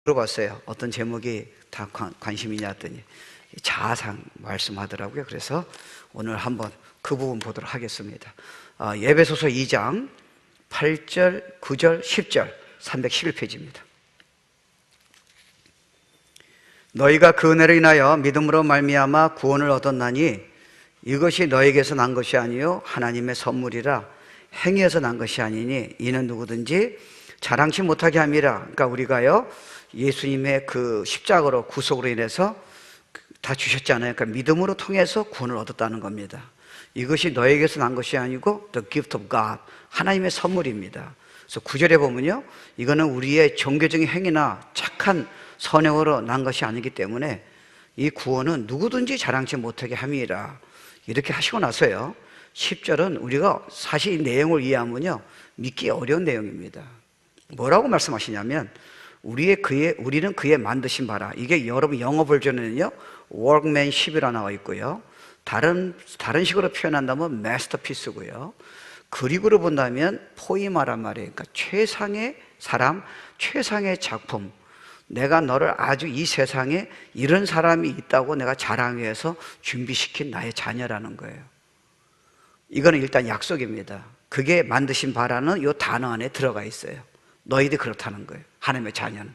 물어봤어요. 어떤 제목이 다 관심이냐 했더니 자아상 말씀하더라고요. 그래서 오늘 한번 그 부분 보도록 하겠습니다. 에베소서 2장 8절, 9절, 10절 311페이지입니다. 너희가 그 은혜로 인하여 믿음으로 말미암아 구원을 얻었나니 이것이 너에게서 난 것이 아니요 하나님의 선물이라. 행위에서 난 것이 아니니 이는 누구든지 자랑치 못하게 함이라. 그러니까 우리가요 예수님의 그 십자가로 구속으로 인해서 다 주셨잖아요. 그러니까 믿음으로 통해서 구원을 얻었다는 겁니다. 이것이 너에게서 난 것이 아니고 the gift of God, 하나님의 선물입니다. 그래서 9절에 보면요, 이거는 우리의 종교적인 행위나 착한 선행으로 난 것이 아니기 때문에 이 구원은 누구든지 자랑치 못하게 함이라. 이렇게 하시고 나서요 10절은 우리가 사실 이 내용을 이해하면요 믿기 어려운 내용입니다. 뭐라고 말씀하시냐면 우리는 그의 만드신 바라. 이게 여러분 영어 버전에는요 workmanship이라 나와 있고요, 다른 식으로 표현한다면 masterpiece고요, 그리고로 본다면 포이마란 말이에요. 그러니까 최상의 사람, 최상의 작품. 내가 너를 아주 이 세상에 이런 사람이 있다고 내가 자랑하기 위해서 준비시킨 나의 자녀라는 거예요. 이거는 일단 약속입니다. 그게 만드신 바라는 이 단어 안에 들어가 있어요. 너희들이 그렇다는 거예요, 하나님의 자녀는.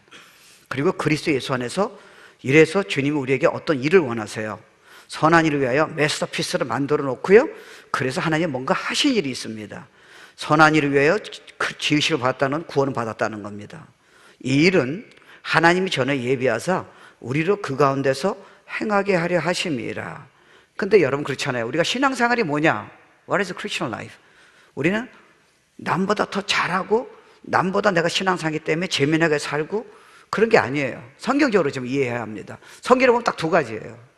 그리고 그리스도 예수 안에서 이래서 주님이 우리에게 어떤 일을 원하세요. 선한 일을 위하여 마스터피스를 만들어 놓고요, 그래서 하나님 뭔가 하신 일이 있습니다. 선한 일을 위하여 지으심을 받았다는, 구원을 받았다는 겁니다. 이 일은 하나님이 전에 예비하사 우리로 그 가운데서 행하게 하려 하심이라. 근데 여러분 그렇잖아요. 우리가 신앙생활이 뭐냐? What is Christian life? 우리는 남보다 더 잘하고 남보다 내가 신앙생활이기 때문에 재미나게 살고 그런 게 아니에요. 성경적으로 좀 이해해야 합니다. 성경을 보면 딱 두 가지예요.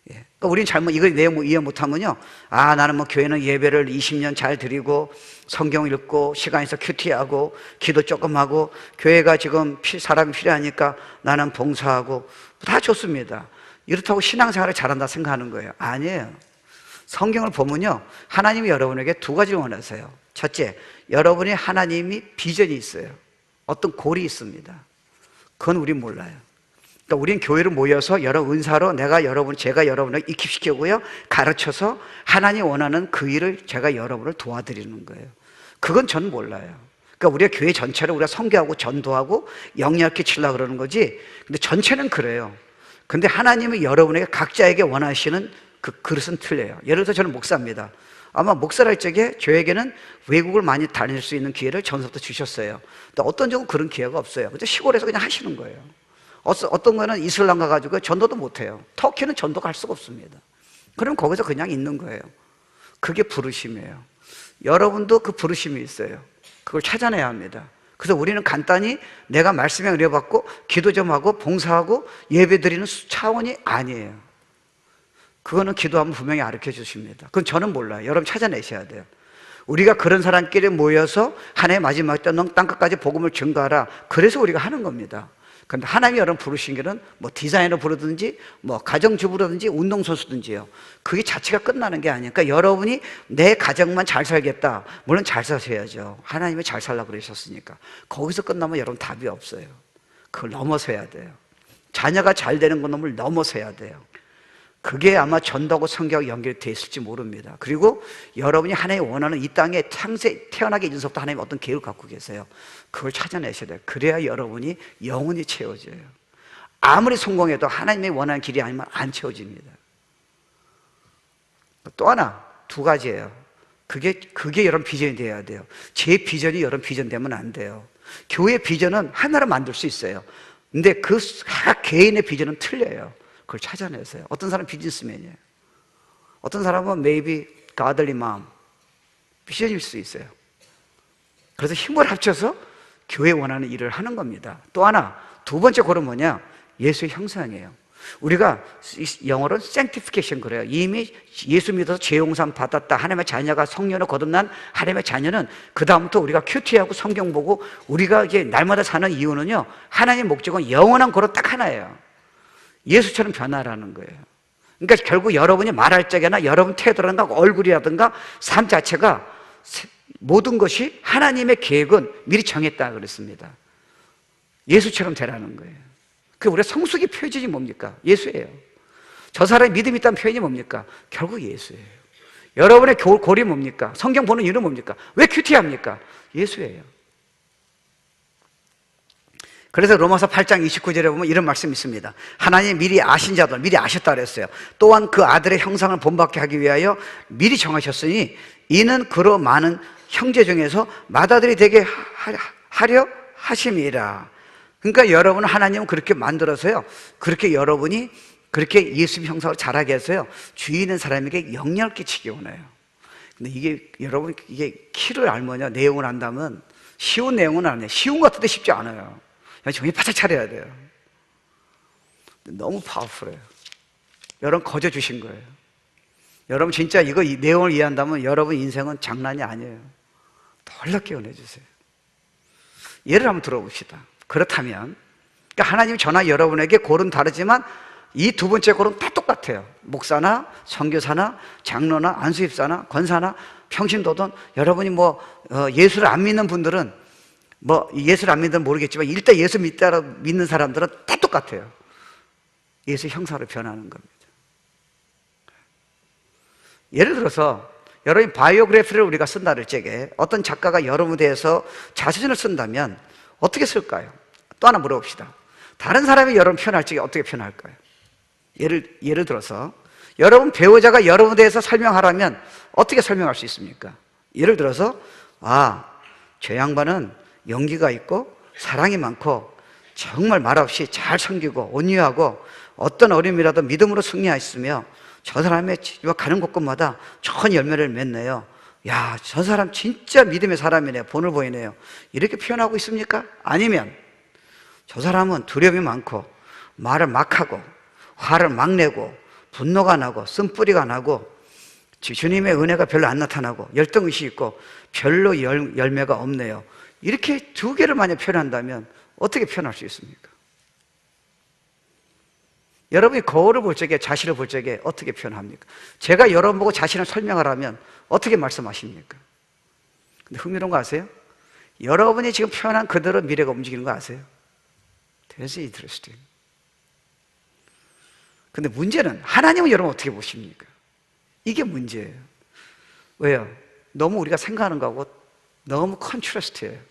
그러니까 우리는 잘못 이거 내용 이해 못하면요, 나는 뭐 교회는 예배를 20년 잘 드리고 성경 읽고 시간 있어 큐티하고 기도 조금 하고 교회가 지금 사람이 필요하니까 나는 봉사하고 다 좋습니다. 이렇다고 신앙생활을 잘한다 생각하는 거예요. 아니에요. 성경을 보면요 하나님이 여러분에게 두 가지를 원하세요. 첫째, 여러분이 하나님이 비전이 있어요. 어떤 골이 있습니다. 그건 우린 몰라요. 그러니까 우린 교회로 모여서 여러 은사로 제가 여러분을 익힙시키고요, 가르쳐서 하나님이 원하는 그 일을 제가 여러분을 도와드리는 거예요. 그건 전 몰라요. 그러니까 우리가 교회 전체를 우리가 선교하고 전도하고 영리하게 치려고 그러는 거지, 근데 전체는 그래요. 근데 하나님은 여러분에게 각자에게 원하시는 그 그릇은 틀려요. 예를 들어서 저는 목사입니다. 아마 목사랄 적에 저에게는 외국을 많이 다닐 수 있는 기회를 전서부터 주셨어요. 근데 어떤 적은 그런 기회가 없어요. 근데 시골에서 그냥 하시는 거예요. 어떤 거는 이슬람 가가지고 전도도 못해요. 터키는 전도 갈 수가 없습니다. 그럼 거기서 그냥 있는 거예요. 그게 부르심이에요. 여러분도 그 부르심이 있어요. 그걸 찾아내야 합니다. 그래서 우리는 간단히 내가 말씀에 은혜받고 기도 좀 하고 봉사하고 예배 드리는 차원이 아니에요. 그거는 기도하면 분명히 가르쳐 주십니다. 그건 저는 몰라요. 여러분 찾아내셔야 돼요. 우리가 그런 사람끼리 모여서 한 해 마지막 때 넌 땅끝까지 복음을 증거하라. 그래서 우리가 하는 겁니다. 그런데 하나님이 여러분 부르신 길은 뭐 디자이너 부르든지 뭐 가정주부라든지 운동선수든지요, 그게 자체가 끝나는 게 아니니까 여러분이 내 가정만 잘 살겠다, 물론 잘 사셔야죠. 하나님이 잘 살라고 그러셨으니까. 거기서 끝나면 여러분 답이 없어요. 그걸 넘어서야 돼요. 자녀가 잘 되는 건 놈을 넘어서야 돼요. 그게 아마 전도하고 성경하고 연결되어 있을지 모릅니다. 그리고 여러분이 하나님이 원하는 이 땅에 태어나게 이전서부터 하나님 어떤 계획을 갖고 계세요. 그걸 찾아내셔야 돼요. 그래야 여러분이 영원히 채워져요. 아무리 성공해도 하나님이 원하는 길이 아니면 안 채워집니다. 또 하나, 두 가지예요. 그게 여러분 비전이 돼야 돼요. 제 비전이 여러분 비전 되면 안 돼요. 교회 비전은 하나로 만들 수 있어요. 근데 각 개인의 비전은 틀려요. 그걸 찾아내세요. 어떤 사람은 비즈니스맨이에요. 어떤 사람은 maybe godly mom, 비전일 수 있어요. 그래서 힘을 합쳐서 교회 원하는 일을 하는 겁니다. 또 하나, 두 번째 골은 뭐냐? 예수의 형상이에요. 우리가 영어로는 sanctification 그래요. 이미 예수 믿어서 죄 용서 받았다, 하나님의 자녀가 성령으로 거듭난 하나님의 자녀는 그 다음부터 우리가 큐티하고 성경 보고 우리가 이제 날마다 사는 이유는요, 하나님의 목적은 영원한 거로 딱 하나예요. 예수처럼 변화라는 거예요. 그러니까 결국 여러분이 말할 적이나 여러분 태도라든가 얼굴이라든가 삶 자체가 모든 것이 하나님의 계획은 미리 정했다 그랬습니다. 예수처럼 되라는 거예요. 그 우리가 성숙이 표현이 뭡니까? 예수예요. 저 사람의 믿음이 있다는 표현이 뭡니까? 결국 예수예요. 여러분의 골이 뭡니까? 성경 보는 이유는 뭡니까? 왜 큐티합니까? 예수예요. 그래서 로마서 8장 29절에 보면 이런 말씀이 있습니다. 하나님 미리 아신 자들, 미리 아셨다 그랬어요. 또한 그 아들의 형상을 본받게 하기 위하여 미리 정하셨으니 이는 그로 많은 형제 중에서 맏아들이 되게 하려 하심이라. 그러니까 여러분은 하나님은 그렇게 만들어서요, 그렇게 여러분이 그렇게 예수님 형상으로 자라게 해서요, 주위 있는 사람에게 영향을 끼치기 원해요. 근데 이게 여러분, 이게 키를 알면요, 내용을 안다면 쉬운 내용은 아니에요. 쉬운 것 같은데 쉽지 않아요. 정신 바짝 차려야 돼요. 너무 파워풀해요. 여러분 거저 주신 거예요. 여러분 진짜 이 내용을 이해한다면 여러분 인생은 장난이 아니에요. 놀랍게 은혜 주세요. 예를 한번 들어봅시다. 그렇다면 그러니까 하나님이 저나 여러분에게 골은 다르지만 이 두 번째 골은 다 똑같아요. 목사나 선교사나 장로나 안수집사나 권사나 평신도든 여러분이 예수를 안 믿는 분들은 예수를 안 믿는 모르겠지만 일단 예수 믿는 사람들은 다 똑같아요. 예수 형상으로 변하는 겁니다. 예를 들어서 여러분 바이오그래피를 우리가 쓴다 할 적에 어떤 작가가 여러분에 대해서 자서전을 쓴다면 어떻게 쓸까요? 또 하나 물어봅시다. 다른 사람이 여러분 표현할 적에 어떻게 표현할까요? 예를 들어서 여러분 배우자가 여러분에 대해서 설명하라면 어떻게 설명할 수 있습니까? 예를 들어서 저 양반은 용기가 있고 사랑이 많고 정말 말없이 잘 섬기고 온유하고 어떤 어려움이라도 믿음으로 승리하였으며 저 사람의 가는 곳곳마다 좋은 열매를 맺네요. 야, 저 사람 진짜 믿음의 사람이네요. 본을 보이네요. 이렇게 표현하고 있습니까? 아니면 저 사람은 두려움이 많고 말을 막 하고 화를 막 내고 분노가 나고 쓴뿌리가 나고 주님의 은혜가 별로 안 나타나고 열등의식이 있고 별로 열매가 없네요. 이렇게 두 개를 만약 표현한다면 어떻게 표현할 수 있습니까? 여러분이 거울을 볼 적에 자신을 볼 적에 어떻게 표현합니까? 제가 여러분 보고 자신을 설명하라면 어떻게 말씀하십니까? 근데 흥미로운 거 아세요? 여러분이 지금 표현한 그대로 미래가 움직이는 거 아세요? That's interesting. 근데 문제는 하나님은 여러분 어떻게 보십니까? 이게 문제예요. 왜요? 너무 우리가 생각하는 거하고 너무 컨트라스트예요.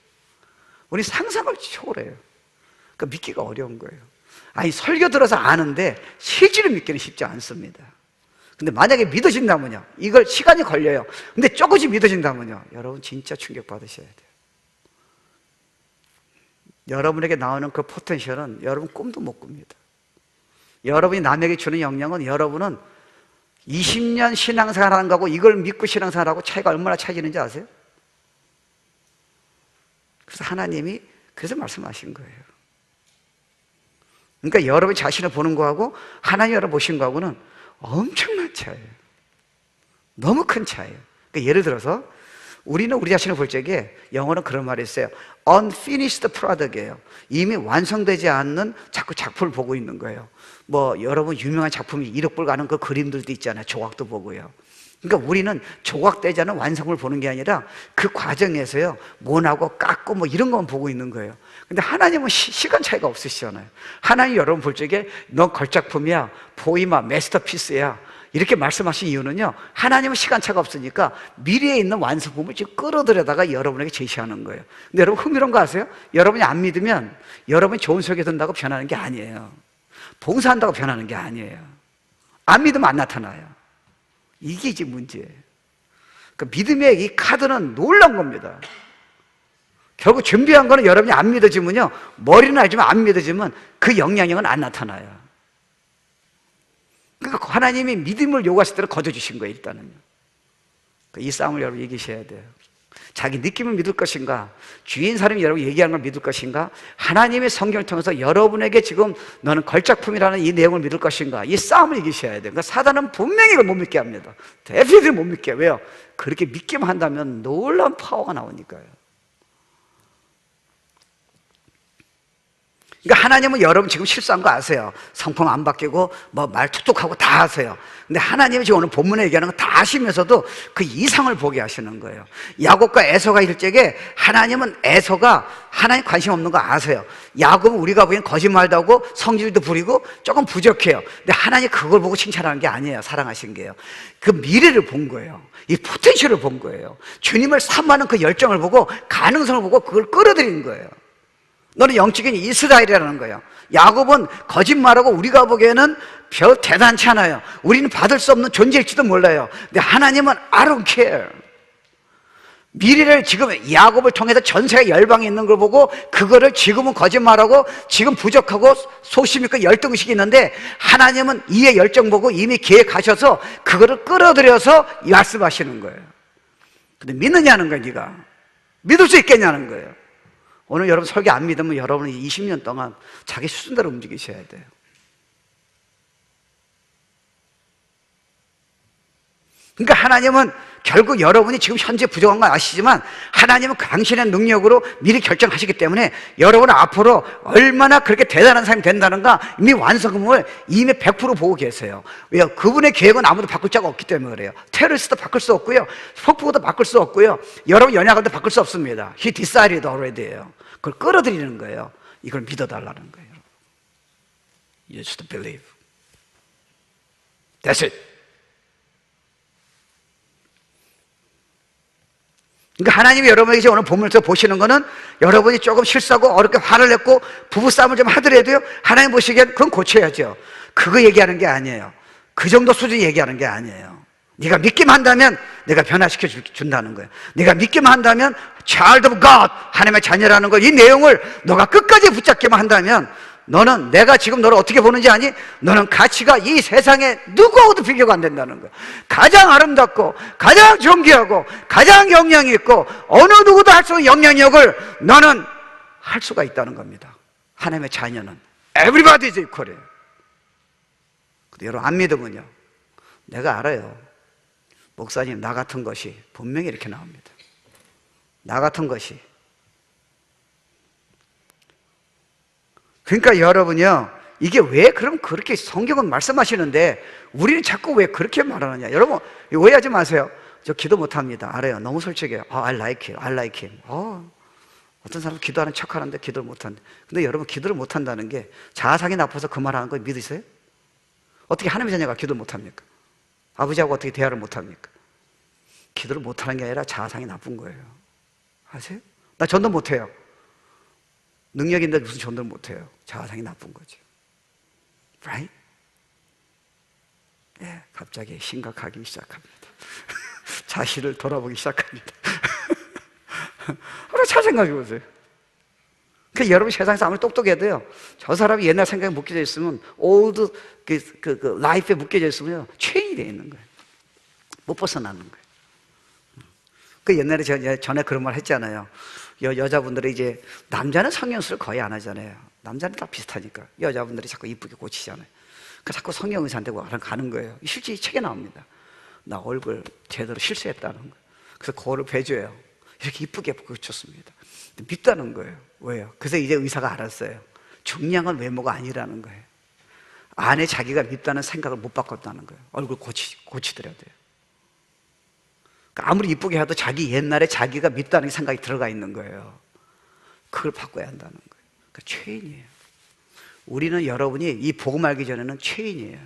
우리 상상을 초월해요. 그러니까 믿기가 어려운 거예요. 아니 설교 들어서 아는데 실제로 믿기는 쉽지 않습니다. 근데 만약에 믿어진다면요, 이걸 시간이 걸려요. 근데 조금씩 믿어진다면요, 여러분 진짜 충격 받으셔야 돼요. 여러분에게 나오는 그 포텐셜은 여러분 꿈도 못 꿉니다. 여러분이 남에게 주는 영향은 여러분은 20년 신앙생활하는 거하고 이걸 믿고 신앙생활하고 차이가 얼마나 차이지는지 아세요? 그래서 하나님이 그래서 말씀하신 거예요. 그러니까 여러분 자신을 보는 거하고 하나님 여러분 보신 거하고는 엄청난 차이예요. 너무 큰 차이예요. 그러니까 예를 들어서 우리는 우리 자신을 볼 적에 영어는 그런 말이 있어요. Unfinished product이에요. 이미 완성되지 않는 자꾸 작품을 보고 있는 거예요. 여러분 유명한 작품이 1억 불 가는 그 그림들도 있잖아요. 조각도 보고요. 그러니까 우리는 조각되지 않은 완성을 보는 게 아니라 그 과정에서요, 모나고 깎고 이런 것만 보고 있는 거예요. 근데 하나님은 시간 차이가 없으시잖아요. 하나님 여러분 볼 적에 너 걸작품이야, 포이마, 마스터피스야 이렇게 말씀하신 이유는요, 하나님은 시간차가 없으니까 미래에 있는 완성품을 지금 끌어들여다가 여러분에게 제시하는 거예요. 근데 여러분 흥미로운 거 아세요? 여러분이 안 믿으면 여러분이 좋은 소리 듣는다고 변하는 게 아니에요. 봉사한다고 변하는 게 아니에요. 안 믿으면 안 나타나요. 이게 이제 문제예요. 그러니까 믿음의 이 카드는 놀라운 겁니다. 결국 준비한 거는 여러분이 안 믿어지면요, 머리는 알지만 안 믿어지면 그 영향력은 안 나타나요. 그러니까 하나님이 믿음을 요구하실 때는 거둬주신 거예요. 일단은요. 이 싸움을 여러분 이기셔야 돼요. 자기 느낌을 믿을 것인가, 주위인 사람이 여러분 얘기하는 걸 믿을 것인가, 하나님의 성경을 통해서 여러분에게 지금 너는 걸작품이라는 이 내용을 믿을 것인가, 이 싸움을 이기셔야 돼요. 그러니까 사단은 분명히 이걸 못 믿게 합니다. 대표들이 못 믿게. 왜요? 그렇게 믿기만 한다면 놀라운 파워가 나오니까요. 그러니까 하나님은 여러분 지금 실수한 거 아세요. 성품 안 바뀌고 뭐 말 툭툭하고 다 하세요. 근데 하나님이 지금 오늘 본문에 얘기하는 거 다 아시면서도 그 이상을 보게 하시는 거예요. 야곱과 에서가 일적에 하나님은 에서가 하나님 관심 없는 거 아세요. 야곱은 우리가 보기엔 거짓말도 하고 성질도 부리고 조금 부족해요. 근데 하나님 그걸 보고 칭찬하는 게 아니에요. 사랑하신 게요. 그 미래를 본 거예요. 이 포텐셜을 본 거예요. 주님을 사모하는 그 열정을 보고 가능성을 보고 그걸 끌어들이는 거예요. 너는 영적인 이스라엘이라는 거예요. 야곱은 거짓말하고 우리가 보기에는 별 대단치 않아요. 우리는 받을 수 없는 존재일지도 몰라요. 근데 하나님은 I don't care. 미래를 지금 야곱을 통해서 전세가 열방에 있는 걸 보고 그거를 지금은 거짓말하고 지금 부족하고 소심 있고 열등의식이 있는데 하나님은 이의 열정 보고 이미 계획하셔서 그거를 끌어들여서 말씀하시는 거예요. 근데 믿느냐는 거예요. 네가 믿을 수 있겠냐는 거예요. 오늘 여러분 설교 안 믿으면 여러분은 20년 동안 자기 수준대로 움직이셔야 돼요. 그러니까 하나님은 결국 여러분이 지금 현재 부족한 건 아시지만 하나님은 당신의 능력으로 미리 결정하시기 때문에 여러분은 앞으로 얼마나 그렇게 대단한 사람이 된다는가 이미 완성을 이미 100% 보고 계세요. 왜요? 그분의 계획은 아무도 바꿀 자가 없기 때문에 그래요. 테러리스트도 바꿀 수 없고요. 폭풍우도 바꿀 수 없고요. 여러분 연약한도 바꿀 수 없습니다. He decided already예요. 그걸 끌어들이는 거예요. 이걸 믿어달라는 거예요. You just believe. That's it. 그러니까 하나님이 여러분에게 오늘 본문에서 보시는 거는 여러분이 조금 실수하고 어렵게 화를 냈고 부부싸움을 좀 하더라도요 하나님 보시기엔 그건 고쳐야죠. 그거 얘기하는 게 아니에요. 그 정도 수준 얘기하는 게 아니에요. 네가 믿기만 한다면 내가 변화시켜 준다는 거예요. 네가 믿기만 한다면 Child of God, 하나님의 자녀라는 거, 이 내용을 너가 끝까지 붙잡기만 한다면 너는 내가 지금 너를 어떻게 보는지 아니? 너는 가치가 이 세상에 누구하고도 비교가 안 된다는 거야. 가장 아름답고 가장 존귀하고 가장 영향이 있고 어느 누구도 할 수 없는 영향력을 너는 할 수가 있다는 겁니다. 하나님의 자녀는 Everybody is equal이에요. 근데 여러분 안 믿으면요, 내가 알아요. 목사님 나 같은 것이 분명히 이렇게 나옵니다. 나 같은 것이. 그러니까 여러분요, 이게 왜 그럼 그렇게 성경은 말씀하시는데 우리는 자꾸 왜 그렇게 말하느냐. 여러분 오해하지 마세요. 저 기도 못합니다. 알아요. 너무 솔직해요. I like him. I like him. 어떤 사람은 기도하는 척하는데 기도를 못한대. 근데 여러분 기도를 못한다는 게 자아상이 나빠서 그 말하는 거 믿으세요? 어떻게 하나님의 자녀가 기도를 못합니까? 아버지하고 어떻게 대화를 못합니까? 기도를 못하는 게 아니라 자아상이 나쁜 거예요. 아세요? 나 전도 못해요. 능력인데 무슨 전도를 못해요. 자아상이 나쁜 거죠. Right? 네, 갑자기 심각하기 시작합니다. 자신을 돌아보기 시작합니다. 하루 잘 생각해 보세요. 그러니까 여러분 세상에서 아무리 똑똑해도요, 저 사람이 옛날 생각에 묶여져 있으면 old 라이프에 묶여져 있으면 체인이 되어 있는 거예요. 못 벗어나는 거예요. 그 옛날에 전에 그런 말 했잖아요. 여자분들이 이제 남자는 성형수술 거의 안 하잖아요. 남자는 다 비슷하니까 여자분들이 자꾸 이쁘게 고치잖아요. 그 자꾸 성형의사한테 가는 거예요. 실제 책에 나옵니다. 나 얼굴 제대로 실수했다는 거예요. 그래서 거울을 배줘요. 이렇게 이쁘게 고쳤습니다. 믿다는 거예요. 왜요? 그래서 이제 의사가 알았어요. 중요한 건 외모가 아니라는 거예요. 안에 자기가 밉다는 생각을 못 바꿨다는 거예요. 얼굴 고치더라도 돼요. 그러니까 아무리 이쁘게 해도 자기 옛날에 자기가 밉다는 생각이 들어가 있는 거예요. 그걸 바꿔야 한다는 거예요. 그러니까 죄인이에요. 우리는 여러분이 이 복음 알기 전에는 죄인이에요.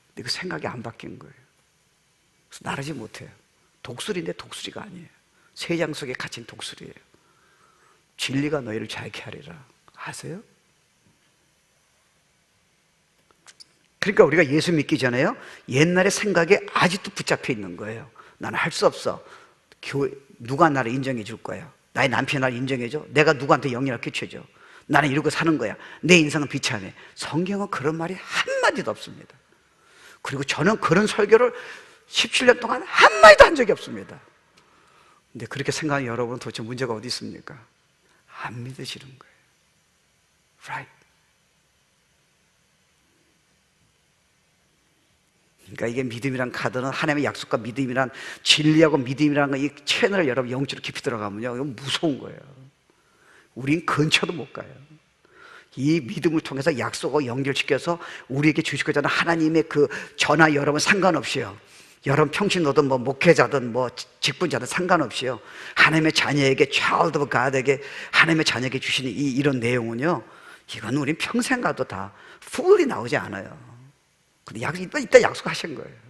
근데 그 생각이 안 바뀐 거예요. 그래서 나르지 못해요. 독수리인데 독수리가 아니에요. 새장 속에 갇힌 독수리예요. 진리가 너희를 자유케 하리라. 아세요? 그러니까 우리가 예수 믿기 전에요, 옛날의 생각에 아직도 붙잡혀 있는 거예요. 나는 할 수 없어. 누가 나를 인정해 줄 거야? 나의 남편이 나를 인정해 줘? 내가 누구한테 영향을 끼쳐줘? 나는 이러고 사는 거야. 내 인생은 비참해. 성경은 그런 말이 한마디도 없습니다. 그리고 저는 그런 설교를 17년 동안 한마디도 한 적이 없습니다. 근데 그렇게 생각하는 여러분은 도대체 문제가 어디 있습니까? 안 믿으시는 거예요. Right? 그러니까 이게 믿음이란 카드는 하나님의 약속과 믿음이란 진리하고 믿음이라는 이 채널을 여러분 영적으로 깊이 들어가면요, 이건 무서운 거예요. 우린 근처도 못 가요. 이 믿음을 통해서 약속을 연결시켜서 우리에게 주시고자 하는 하나님의 그 전화 여러분 상관없이요, 여러분 평신도든 뭐 목회자든 뭐 직분자든 상관없이요, 하나님의 자녀에게 child of God에게 하나님의 자녀에게 주시는 이런 내용은요, 이건 우린 평생 가도 다 fully 나오지 않아요. 근데 이따 약속하신 거예요.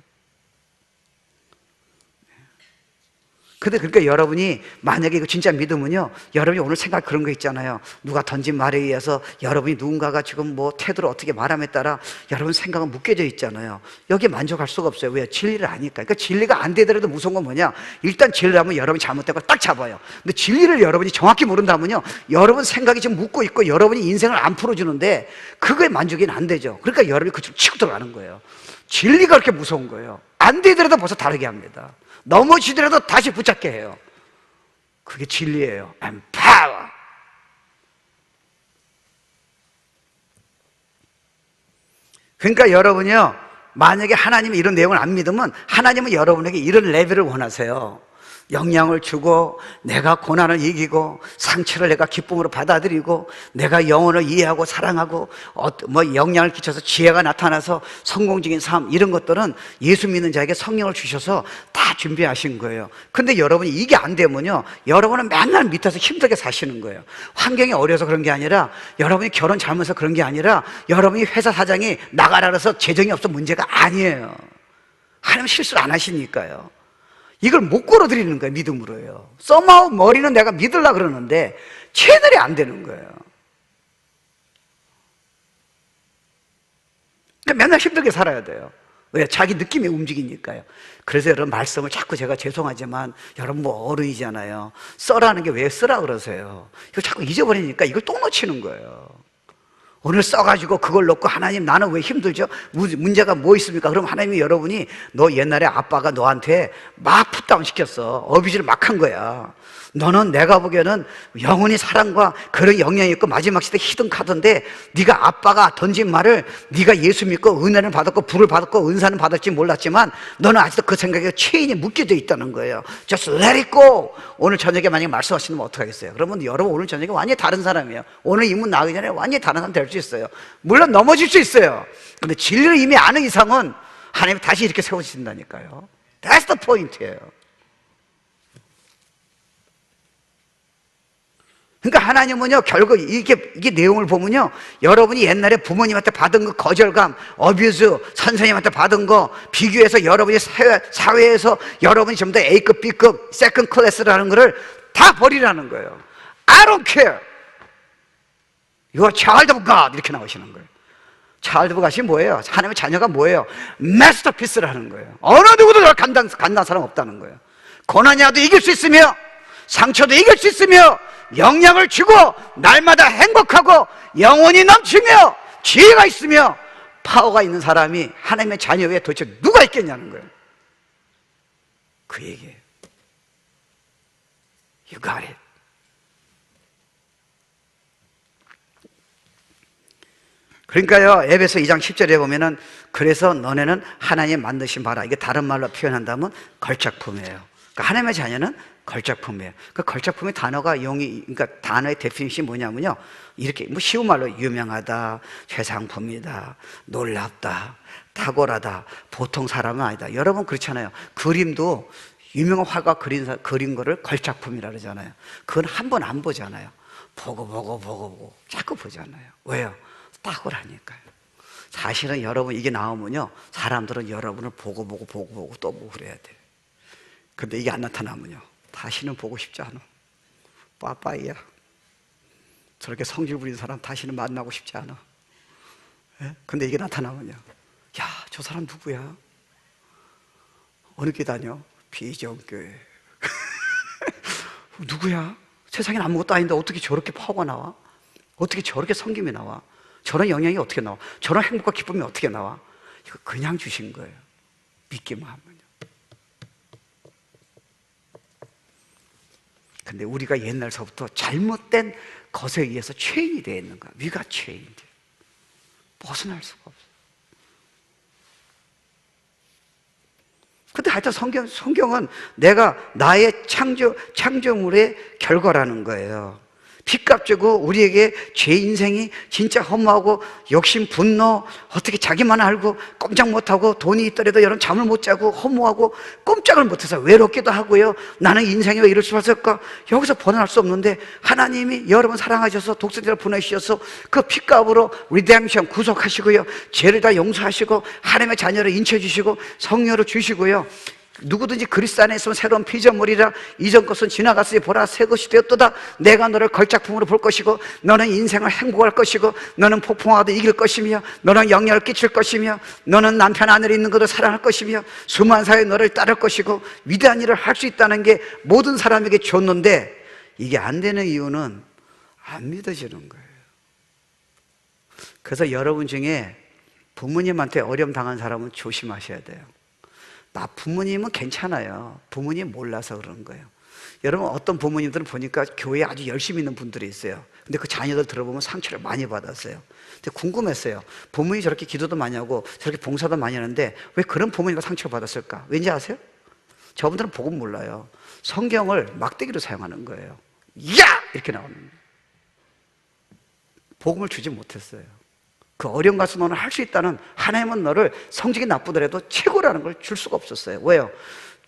근데 그러니까 여러분이 만약에 이거 진짜 믿으면요, 여러분이 오늘 생각 그런 거 있잖아요. 누가 던진 말에 의해서 여러분이 누군가가 지금 뭐 태도를 어떻게 말함에 따라 여러분 생각은 묶여져 있잖아요. 여기에 만족할 수가 없어요. 왜? 진리를 아니까. 그러니까 진리가 안 되더라도 무서운 건 뭐냐, 일단 진리를 하면 여러분이 잘못된 걸 딱 잡아요. 근데 진리를 여러분이 정확히 모른다면요, 여러분 생각이 지금 묶고 있고 여러분이 인생을 안 풀어주는데 그거에 만족이 안 되죠. 그러니까 여러분이 그쪽으로 치고 들어가는 거예요. 진리가 그렇게 무서운 거예요. 안 되더라도 벌써 다르게 합니다. 넘어지더라도 다시 붙잡게 해요. 그게 진리예요. And power. 그러니까 여러분이요, 만약에 하나님이 이런 내용을 안 믿으면 하나님은 여러분에게 이런 레벨을 원하세요. 영향을 주고, 내가 고난을 이기고, 상처를 내가 기쁨으로 받아들이고, 내가 영혼을 이해하고 사랑하고, 뭐 영향을 끼쳐서 지혜가 나타나서 성공적인 삶, 이런 것들은 예수 믿는 자에게 성령을 주셔서 다 준비하신 거예요. 근데 여러분이 이게 안 되면요, 여러분은 맨날 밑에서 힘들게 사시는 거예요. 환경이 어려서 그런 게 아니라, 여러분이 결혼 잘못해서 그런 게 아니라, 여러분이 회사 사장이 나가라 그래서 재정이 없어 문제가 아니에요. 하나님 실수를 안 하시니까요. 이걸 못 걸어드리는 거예요. 믿음으로요. 썸하우 머리는 내가 믿으려고 그러는데 채널이 안 되는 거예요. 그러니까 맨날 힘들게 살아야 돼요. 왜? 자기 느낌이 움직이니까요. 그래서 여러분 말씀을 자꾸, 제가 죄송하지만 여러분 뭐 어른이잖아요. 써라는 게 왜 쓰라 그러세요? 이거 자꾸 잊어버리니까 이걸 또 놓치는 거예요. 오늘 써가지고 그걸 놓고 하나님 나는 왜 힘들죠? 문제가 뭐 있습니까? 그럼 하나님이 여러분이 너 옛날에 아빠가 너한테 막 풋다운 시켰어. 어비지를 막 한 거야. 너는 내가 보기에는 영원히 사랑과 그런 영향이 있고 마지막 시대 히든 카드인데, 네가 아빠가 던진 말을 네가 예수 믿고 은혜를 받았고 불을 받았고 은사는 받을지 몰랐지만 너는 아직도 그 생각에 체인이 묶여져 있다는 거예요. Just let it go. 오늘 저녁에 만약에 말씀하시면 어떡하겠어요? 그러면 여러분 오늘 저녁에 완전히 다른 사람이에요. 오늘 입문 나가기 전에 완전히 다른 사람 될 수 있어요. 물론 넘어질 수 있어요. 근데 진리를 이미 아는 이상은 하나님이 다시 이렇게 세워주신다니까요. That's the point예요. 그러니까 하나님은요, 결국 이게 내용을 보면요, 여러분이 옛날에 부모님한테 받은 그 거절감, 어뷰즈, 선생님한테 받은 거 비교해서 여러분이 사회에서 여러분이 좀 더 A급, B급, 세컨 클래스라는 거를 다 버리라는 거예요. I don't care. You are child of God. 이렇게 나오시는 거예요. child of God이 뭐예요? 하나님의 자녀가 뭐예요? masterpiece라는 거예요. 어느 누구도 간단한 사람 없다는 거예요. 고난이 와도 이길 수 있으며, 상처도 이길 수 있으며, 영향을 주고 날마다 행복하고 영혼이 넘치며 지혜가 있으며 파워가 있는 사람이 하나님의 자녀 외에 도대체 누가 있겠냐는 거예요. 그 얘기예요. You got it. 그러니까요, 에베소 2장 10절에 보면은 그래서 너네는 하나님 만드신 바라, 이게 다른 말로 표현한다면 걸작품이에요. 그러니까 하나님의 자녀는 걸작품이에요. 그 걸작품의 단어가 그러니까 단어의 데피니션이 뭐냐면요, 이렇게 뭐 쉬운 말로 유명하다, 최상품이다, 놀랍다, 탁월하다, 보통 사람은 아니다. 여러분 그렇잖아요. 그림도 유명한 화가 그린 거를 걸작품이라 그러잖아요. 그건 한 번 안 보잖아요. 보고 자꾸 보잖아요. 왜요? 탁월하니까요. 사실은 여러분 이게 나오면요, 사람들은 여러분을 보고 또 보고 그래야 돼요. 근데 이게 안 나타나면요, 다시는 보고 싶지 않아. 빠빠이야. 저렇게 성질 부린 사람 다시는 만나고 싶지 않아. 예? 근데 이게 나타나면요, 야, 저 사람 누구야? 어느 교 다녀? 비전교회. 누구야? 세상엔 아무것도 아닌데 어떻게 저렇게 파워가 나와? 어떻게 저렇게 성김이 나와? 저런 영향이 어떻게 나와? 저런 행복과 기쁨이 어떻게 나와? 이거 그냥 주신 거예요. 믿기만 하면요. 근데 우리가 옛날서부터 잘못된 것에 의해서 체인이 되어 있는 거야. 위가 체인이 돼. 벗어날 수가 없어. 근데 하여튼 성경은 내가 나의 창조물의 결과라는 거예요. 빚값 주고 우리에게 죄 인생이 진짜 허무하고 욕심, 분노, 어떻게 자기만 알고 꼼짝 못하고 돈이 있더라도 여러분 잠을 못 자고 허무하고 꼼짝을 못해서 외롭기도 하고요. 나는 인생이 왜 이럴 수밖에 없을까? 여기서 벗어날 수 없는데 하나님이 여러분 사랑하셔서 독생자를 보내주셔서 그 빚값으로 리뎀션 구속하시고요. 죄를 다 용서하시고 하나님의 자녀를 인쳐주시고 성령을 주시고요. 누구든지 그리스도 안에 있으면 새로운 피조물이라 이전 것은 지나갔으니 보라 새 것이 되었도다. 내가 너를 걸작품으로 볼 것이고 너는 인생을 행복할 것이고 너는 폭풍하도 이길 것이며 너는 영향을 끼칠 것이며 너는 남편 아내를 있는 것을 사랑할 것이며 수많은 사회에 너를 따를 것이고 위대한 일을 할 수 있다는 게 모든 사람에게 줬는데 이게 안 되는 이유는 안 믿어지는 거예요. 그래서 여러분 중에 부모님한테 어려움 당한 사람은 조심하셔야 돼요. 나 부모님은 괜찮아요. 부모님 몰라서 그러는 거예요. 여러분 어떤 부모님들은 보니까 교회에 아주 열심히 있는 분들이 있어요. 근데 그 자녀들 들어보면 상처를 많이 받았어요. 근데 궁금했어요. 부모님이 저렇게 기도도 많이 하고 저렇게 봉사도 많이 하는데 왜 그런 부모님과 상처를 받았을까? 왠지 아세요? 저분들은 복음 몰라요. 성경을 막대기로 사용하는 거예요. 야! 이렇게 나오는 거예요. 복음을 주지 못했어요. 그 어려운 가서 너는 할 수 있다는 하나님은 너를 성적이 나쁘더라도 최고라는 걸 줄 수가 없었어요. 왜요?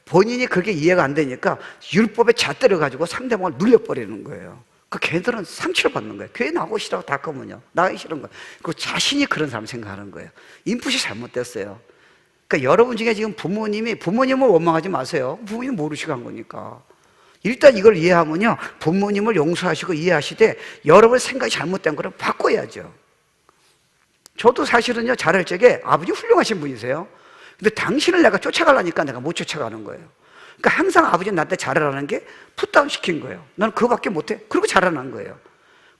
본인이 그게 이해가 안 되니까 율법에 잣대를 가지고 상대방을 눌려버리는 거예요. 그 걔들은 상처를 받는 거예요. 교회 나오고 싫다고 다 거면요. 나가기 싫은 거예요. 그 자신이 그런 사람 생각하는 거예요. 인풋이 잘못됐어요. 그러니까 여러분 중에 지금 부모님을 원망하지 마세요. 부모님 모르시고 한 거니까. 일단 이걸 이해하면요. 부모님을 용서하시고 이해하시되 여러분의 생각이 잘못된 거를 바꿔야죠. 저도 사실은요, 잘할 적에 아버지 훌륭하신 분이세요. 근데 당신을 내가 쫓아가려니까 내가 못 쫓아가는 거예요. 그러니까 항상 아버지는 나한테 잘하라는 게 풋다운 시킨 거예요. 나는 그거밖에 못해. 그리고 잘하는 거예요.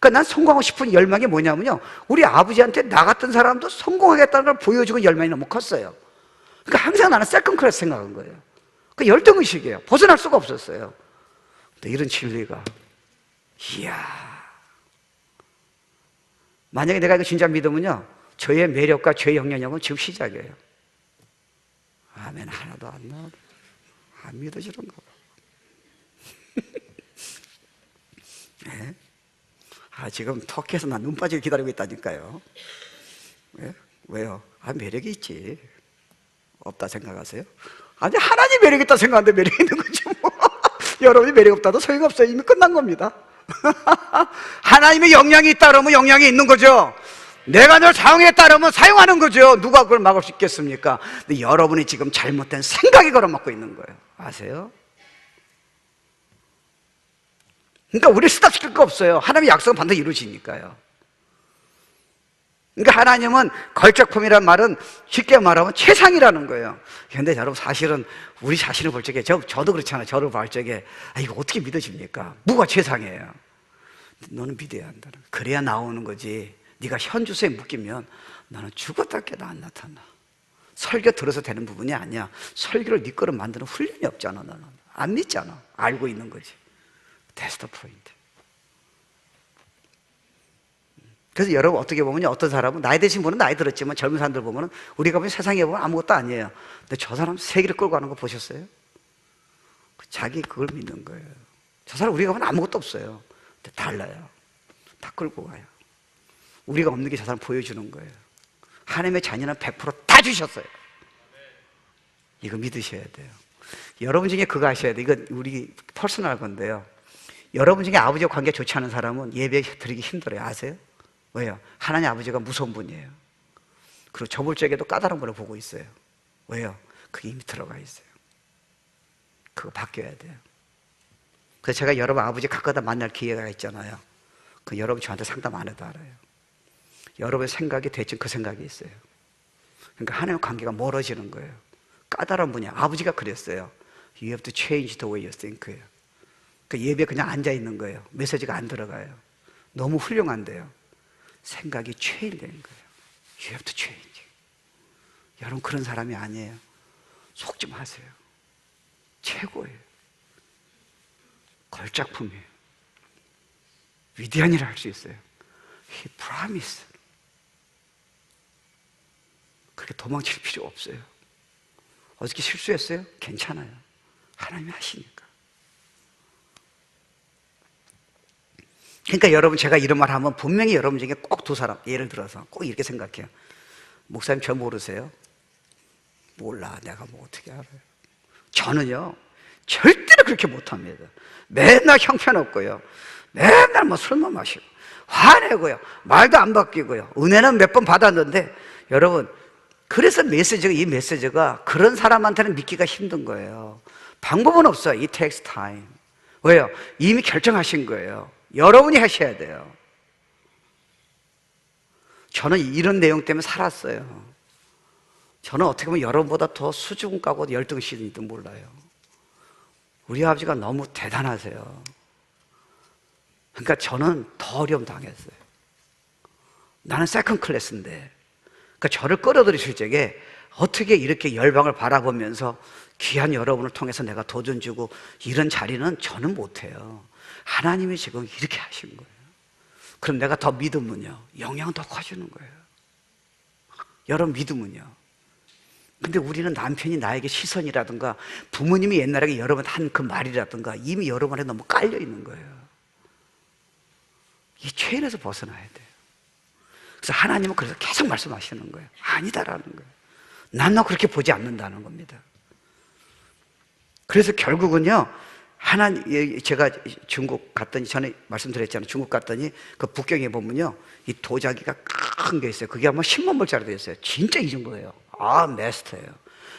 그러니까 난 성공하고 싶은 열망이 뭐냐면요, 우리 아버지한테 나 같은 사람도 성공하겠다는 걸 보여주고 열망이 너무 컸어요. 그러니까 항상 나는 세컨 클래스 생각한 거예요. 그 열등의식이에요. 벗어날 수가 없었어요. 근데 이런 진리가, 이야, 만약에 내가 이거 진짜 믿으면요, 저의 매력과 저의 영향력은 지금 시작이에요. 아멘. 하나도 안 나와. 안 믿어지는가 봐. 네? 지금 터키에서 나 눈 빠지게 기다리고 있다니까요. 네? 왜요? 매력이 있지. 없다 생각하세요? 아니, 하나님 매력 있다 생각하는데 매력 있는 거죠 뭐. 여러분이 매력 없다도 소용없어요. 이미 끝난 겁니다. 하나님의 영향이 있다 그러면 영향이 있는 거죠. 내가 널 사용했다 그러면 사용하는 거죠. 누가 그걸 막을 수 있겠습니까? 근데 여러분이 지금 잘못된 생각에 걸어먹고 있는 거예요. 아세요? 그러니까 우리 스탑시킬 거 없어요. 하나님의 약속은 반드시 이루어지니까요. 그러니까 하나님은 걸작품이란 말은 쉽게 말하면 최상이라는 거예요. 그런데 여러분 사실은 우리 자신을 볼 적에 저도 그렇잖아요. 저를 볼 적에 이거 어떻게 믿어집니까? 뭐가 최상이에요? 너는 믿어야 한다는 거예요. 그래야 나오는 거지. 네가 현주소에 묶이면 너는 죽었다 깨도 안 나타나. 설교 들어서 되는 부분이 아니야. 설교를 네 거로 만드는 훈련이 없잖아. 너는 안 믿잖아. 알고 있는 거지. That's the point. 그래서 여러분 어떻게 보면요, 어떤 사람은 나이 드신 분은 나이 들었지만 젊은 사람들 보면 우리가 보면 세상에 보면 아무것도 아니에요. 근데 저 사람 세계를 끌고 가는 거 보셨어요? 자기 그걸 믿는 거예요. 저 사람 우리가 보면 아무것도 없어요. 근데 달라요. 다 끌고 가요. 우리가 없는 게 저 사람 보여주는 거예요. 하나님의 자녀는 100% 다 주셨어요. 이거 믿으셔야 돼요. 여러분 중에 그거 아셔야 돼요. 이건 우리 퍼스널 건데요, 여러분 중에 아버지와 관계 좋지 않은 사람은 예배 드리기 힘들어요. 아세요? 왜요? 하나님 아버지가 무서운 분이에요. 그리고 저물적에도 까다로운 걸 보고 있어요. 왜요? 그게 이미 들어가 있어요. 그거 바뀌어야 돼요. 그래서 제가 여러분 아버지 가끔가다 만날 기회가 있잖아요. 그 여러분 저한테 상담 안 해도 알아요. 여러분의 생각이 대충 그 생각이 있어요. 그러니까 하나님과 관계가 멀어지는 거예요. 까다로운 분이야. 아버지가 그랬어요. You have to change the way you think예요. 그 예배에 그냥 앉아 있는 거예요. 메시지가 안 들어가요. 너무 훌륭한데요, 생각이 체인되는 거예요. You have to change. 여러분 그런 사람이 아니에요. 속지 마세요. 최고예요. 걸작품이에요. 위대한 일을 할 수 있어요. He promised. 그렇게 도망칠 필요 없어요. 어저께 실수했어요? 괜찮아요. 하나님이 하시니까. 그러니까 여러분, 제가 이런 말 하면 분명히 여러분 중에 꼭 두 사람, 예를 들어서 꼭 이렇게 생각해요. 목사님 저 모르세요? 몰라, 내가 뭐 어떻게 알아요? 저는요 절대로 그렇게 못합니다. 맨날 형편없고요, 맨날 뭐 술만 마시고 화내고요, 말도 안 바뀌고요, 은혜는 몇 번 받았는데, 여러분, 그래서 이 메시지가 그런 사람한테는 믿기가 힘든 거예요. 방법은 없어요. It takes time. 왜요? 이미 결정하신 거예요. 여러분이 하셔야 돼요. 저는 이런 내용 때문에 살았어요. 저는 어떻게 보면 여러분보다 더 수줍은 까고 열등신인지도 몰라요. 우리 아버지가 너무 대단하세요. 그러니까 저는 더 어려움 당했어요. 나는 세컨 클래스인데, 그러니까 저를 끌어들이실 적에 어떻게 이렇게 열방을 바라보면서 귀한 여러분을 통해서 내가 도전 주고 이런 자리는 저는 못해요. 하나님이 지금 이렇게 하신 거예요. 그럼 내가 더 믿으면요, 영향은 더 커지는 거예요. 여러분, 믿으면요. 근데 우리는 남편이 나에게 시선이라든가 부모님이 옛날에 여러분 한 그 말이라든가 이미 여러분에 너무 깔려 있는 거예요. 이 체인에서 벗어나야 돼요. 그래서 하나님은 그래서 계속 말씀하시는 거예요. 아니다라는 거예요. 난 너 그렇게 보지 않는다는 겁니다. 그래서 결국은요, 제가 중국 갔더니, 전에 말씀드렸잖아요. 중국 갔더니 그 북경에 보면요, 이 도자기가 큰 게 있어요. 그게 아마 10만 불짜리도 있어요. 진짜 이 정도예요. 베스트예요.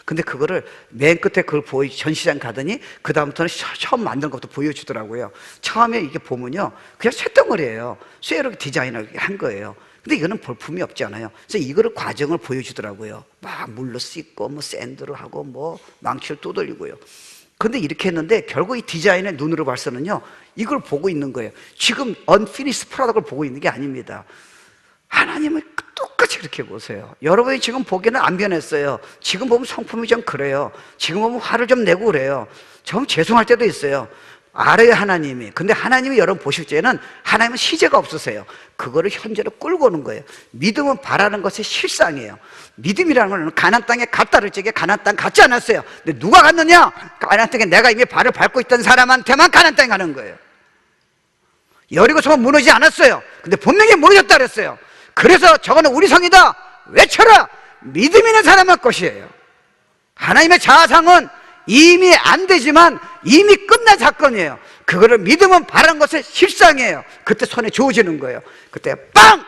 근데 그거를 맨 끝에 그걸 전시장 가더니 그 다음부터는 처음 만든 것부터 보여주더라고요. 처음에 이게 보면요, 그냥 쇳덩어리예요. 쇠로 디자인을 한 거예요. 근데 이거는 볼품이 없잖아요. 그래서 이거를 과정을 보여주더라고요. 막 물로 씻고 뭐 샌드로 하고 뭐 망치를 두들리고요. 근데 이렇게 했는데 결국 이 디자인의 눈으로 봐서는요, 이걸 보고 있는 거예요. 지금 unfinished product을 보고 있는 게 아닙니다. 하나님을 똑같이 그렇게 보세요. 여러분이 지금 보기에는 안 변했어요. 지금 보면 성품이 좀 그래요. 지금 보면 화를 좀 내고 그래요. 좀 죄송할 때도 있어요. 알아요, 하나님이. 근데 하나님이 여러분 보실 때는 하나님은 시제가 없으세요. 그거를 현재로 끌고 오는 거예요. 믿음은 바라는 것의 실상이에요. 믿음이라는 건 가나안 땅에 갔다 그럴 적에 가나안 땅 갔지 않았어요. 근데 누가 갔느냐? 가나안 땅에 내가 이미 발을 밟고 있던 사람한테만 가나안 땅에 가는 거예요. 여리고성은 무너지지 않았어요. 근데 분명히 무너졌다 그랬어요. 그래서 저거는 우리 성이다 외쳐라. 믿음 있는 사람의 것이에요. 하나님의 자아상은 이미 안 되지만 이미 끝난 사건이에요. 그거를 믿음은 바라는 것의 실상이에요. 그때 손에 주어지는 거예요. 그때 빵!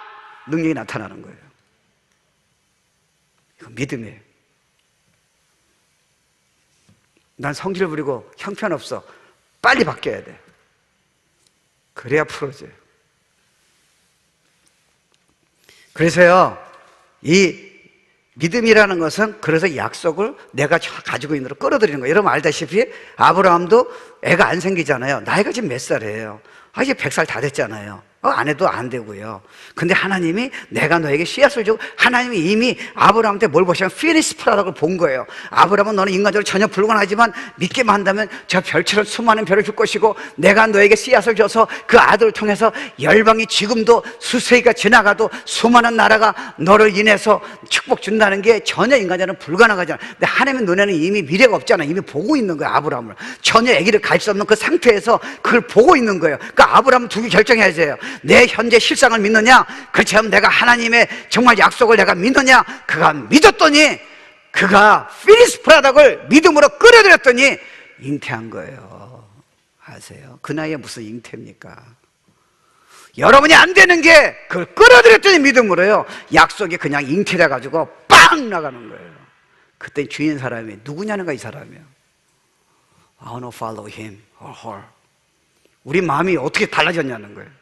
능력이 나타나는 거예요. 이거 믿음이에요. 난 성질 부리고 형편없어, 빨리 바뀌어야 돼. 그래야 풀어져요. 그래서요, 이 믿음이라는 것은 그래서 약속을 내가 가지고 있는 대로 끌어들이는 거예요. 여러분 알다시피 아브라함도 애가 안 생기잖아요. 나이가 지금 몇 살이에요? 이제 100살 다 됐잖아요. 안 해도 안 되고요. 근데 하나님이 내가 너에게 씨앗을 주고, 하나님이 이미 아브라함한테 뭘 보시면 finished product을 본 거예요. 아브라함은 너는 인간적으로 전혀 불가능하지만 믿기만 한다면 저 별처럼 수많은 별을 줄 것이고, 내가 너에게 씨앗을 줘서 그 아들을 통해서 열방이 지금도 수세기가 지나가도 수많은 나라가 너를 인해서 축복 준다는 게 전혀 인간적으로는 불가능하잖아. 근데 하나님의 눈에는 이미 미래가 없잖아. 이미 보고 있는 거예요. 아브라함을 전혀 아기를 가질 수 없는 그 상태에서 그걸 보고 있는 거예요. 그러니까 아브라함은 두 개 결정해야 돼요. 내 현재 실상을 믿느냐, 그렇지 않으면 내가 하나님의 정말 약속을 내가 믿느냐. 그가 믿었더니, 그가 finished product을 믿음으로 끌어들였더니 잉태한 거예요. 아세요? 그 나이에 무슨 잉태입니까? 여러분이 안 되는 게 그걸 끌어들였더니 믿음으로요, 약속이 그냥 잉태돼 가지고 빵 나가는 거예요. 그때 주인 사람이 누구냐는 거야. 이 사람이요. I want to follow him or her. 우리 마음이 어떻게 달라졌냐는 거예요.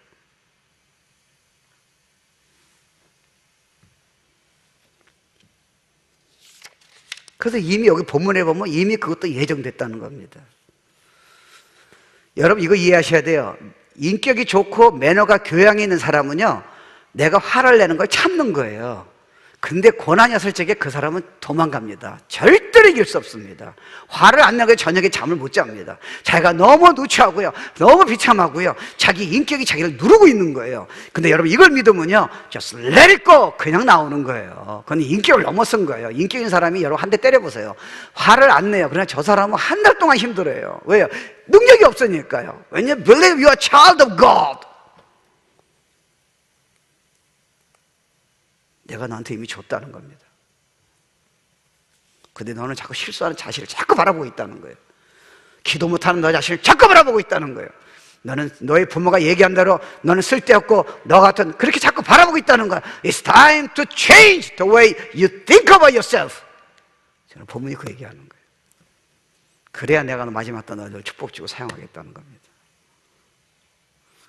그래서 이미 여기 본문에 보면 이미 그것도 예정됐다는 겁니다. 여러분 이거 이해하셔야 돼요. 인격이 좋고 매너가 교양이 있는 사람은요, 내가 화를 내는 걸 참는 거예요. 근데 고난이 왔을 적에 그 사람은 도망갑니다. 절대로 이길 수 없습니다. 화를 안 내고 저녁에 잠을 못 잡니다. 자기가 너무 누추하고요, 너무 비참하고요, 자기 인격이 자기를 누르고 있는 거예요. 근데 여러분 이걸 믿으면요, just let it go, 그냥 나오는 거예요. 그건 인격을 넘어선 거예요. 인격 있는 사람이 여러분 한 대 때려보세요. 화를 안 내요. 그러나 저 사람은 한 달 동안 힘들어요. 왜요? 능력이 없으니까요. 왜냐면 believe you are child of God. 내가 너한테 이미 줬다는 겁니다. 근데 너는 자꾸 실수하는 자신을 자꾸 바라보고 있다는 거예요. 기도 못하는 너 자신을 자꾸 바라보고 있다는 거예요. 너는 너의 부모가 얘기한 대로 너는 쓸데없고 너 같은 그렇게 자꾸 바라보고 있다는 거야. It's time to change the way you think about yourself. 저는 부모님이 그 얘기하는 거예요. 그래야 내가 마지막 때 너를 축복 주고 사용하겠다는 겁니다.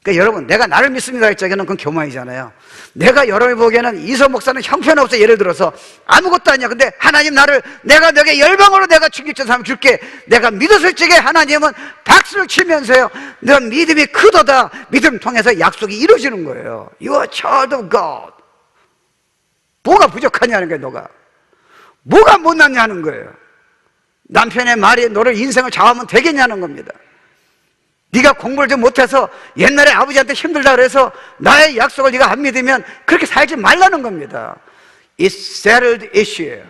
그러니까 여러분, 내가 나를 믿습니다 할 적에는 그건 교만이잖아요. 내가 여러분이 보기에는 이서 목사는 형편없어. 예를 들어서 아무것도 아니야. 근데 하나님 내가 너에게 열방으로 내가 충격전 삼 줄게. 내가 믿었을 적에 하나님은 박수를 치면서요, 너 믿음이 크도다. 믿음 통해서 약속이 이루어지는 거예요. You are child of God. 뭐가 부족하냐는 거예요. 너가 뭐가 못났냐는 거예요. 남편의 말이 너를 인생을 좌우하면 되겠냐는 겁니다. 네가 공부를 좀 못해서 옛날에 아버지한테 힘들다 그래서 나의 약속을 네가 안 믿으면 그렇게 살지 말라는 겁니다. It's settled issue.